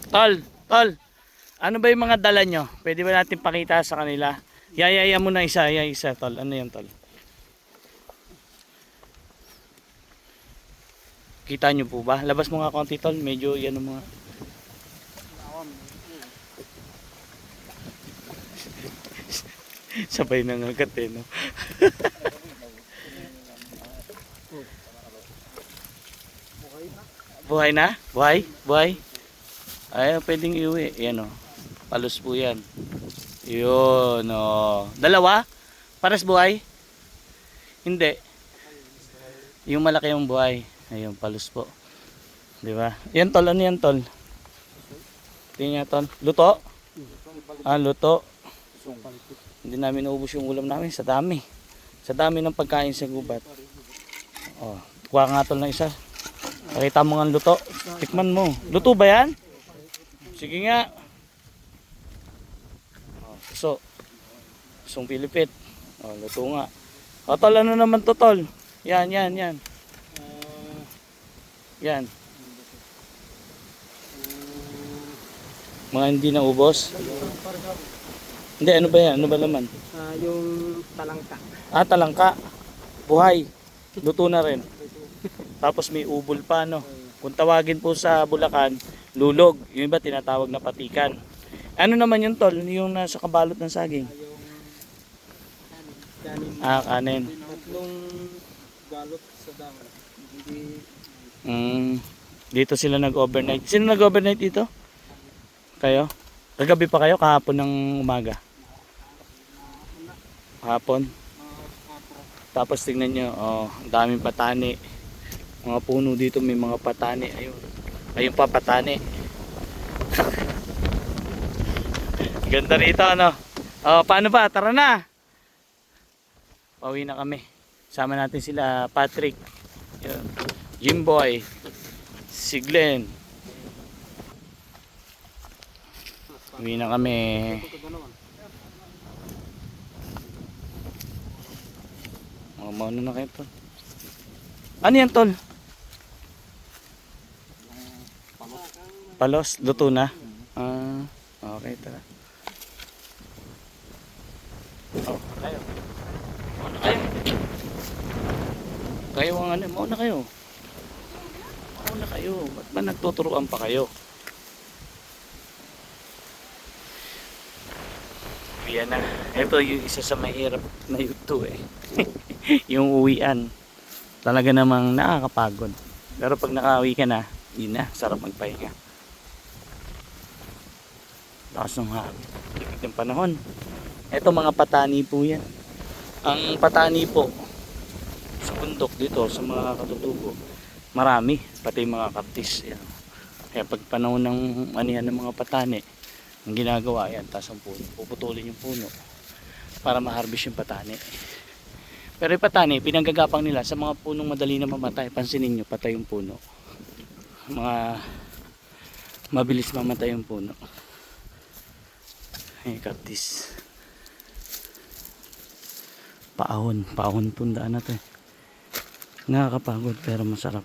Tol, tol. Ano ba yung mga dala nyo? Pwede ba natin pakita sa kanila? Yaya mo na isa, isa, tol. Ano yan, tol? Kita nyo po ba? Labas mo nga konti, tol. Medyo yan mga... Sabay nangagat eh, no? Buhay na? Buhay? Buhay? Ay, pwedeng iuwi. Yan o. Palos po yan. Yun o. Dalawa? Pares buhay? Hindi. Yung malaki yung buhay. Ayun, palos po. Di ba? Yan tol, ano yan tol? Tingnan tol. Luto? Ah, luto. Hindi namin naubos yung ulam namin. Sa dami. Sa dami ng pagkain sa gubat. Oh, kuha nga tol ng isa. Pakita mo nga luto. Tikman mo. Luto ba yan? Sige nga. Oh, puso. Pusong Pilipit. Oh, luto nga. O tol, ano naman to tol? Yan, yan, yan. Yan. Mga hindi na ubos. Hindi, ano ba yan? Ano ba laman? Yung talangka. Ah, talangka. Buhay. Luto na rin. Tapos may ubol pa, no? Kung tawagin po sa Bulacan, lulog. Yung iba tinatawag na patikan. Ano naman yung tol? Yung nasa kabalot ng saging. Kanin. Ah, kanin. Tatlong galot sa dahon. Hindi Dito sila nag-overnight. Sino nag-overnight dito? Kayo? Kagabi pa kayo? Kahapon ng umaga? Kahapon? Tapos tingnan nyo, oh, ang daming patani. Mga puno dito may mga patani. Ayun. Ayun pa patani. Ganda rito ano. Oh, paano ba? Tara na. Pauwi na kami. Sama natin sila Patrick. Yun. Jimboy. Si Glenn. Uwi na kami. Oh, mauna na kayo tol. Ano yan tol? Palos, luto na. Ah, okay, tara. Oh, kayo. Mauna kayo. Kayo ang ano, mauna kayo. Mauna kayo. Ba't ba nagtuturuan pa kayo? Yan na. Ito yung isa sa mahirap na yuto eh. Yung uwian. Talaga namang nakakapagod. Pero pag nakauwi ka na, yun na, sarap magpahinga. Lakas ng hangin. Tigit ng panahon. Ito mga patani po yan. Ang patani po sa bundok dito, sa mga katutubo, marami. Pati mga kaktis. Yan. Kaya pag panahon ng anihan ng mga patani, ang ginagawa yan, taas ang puno. Puputulin yung puno para ma-harvest yung patani. Pero yung patani, pinanggagapang nila sa mga punong madali na mamatay. Pansinin nyo, patay yung puno. Mga mabilis mamatay yung puno. Ay, kaktis. Paahon. Paahon tundaan na to eh. Nakakapagod pero masarap.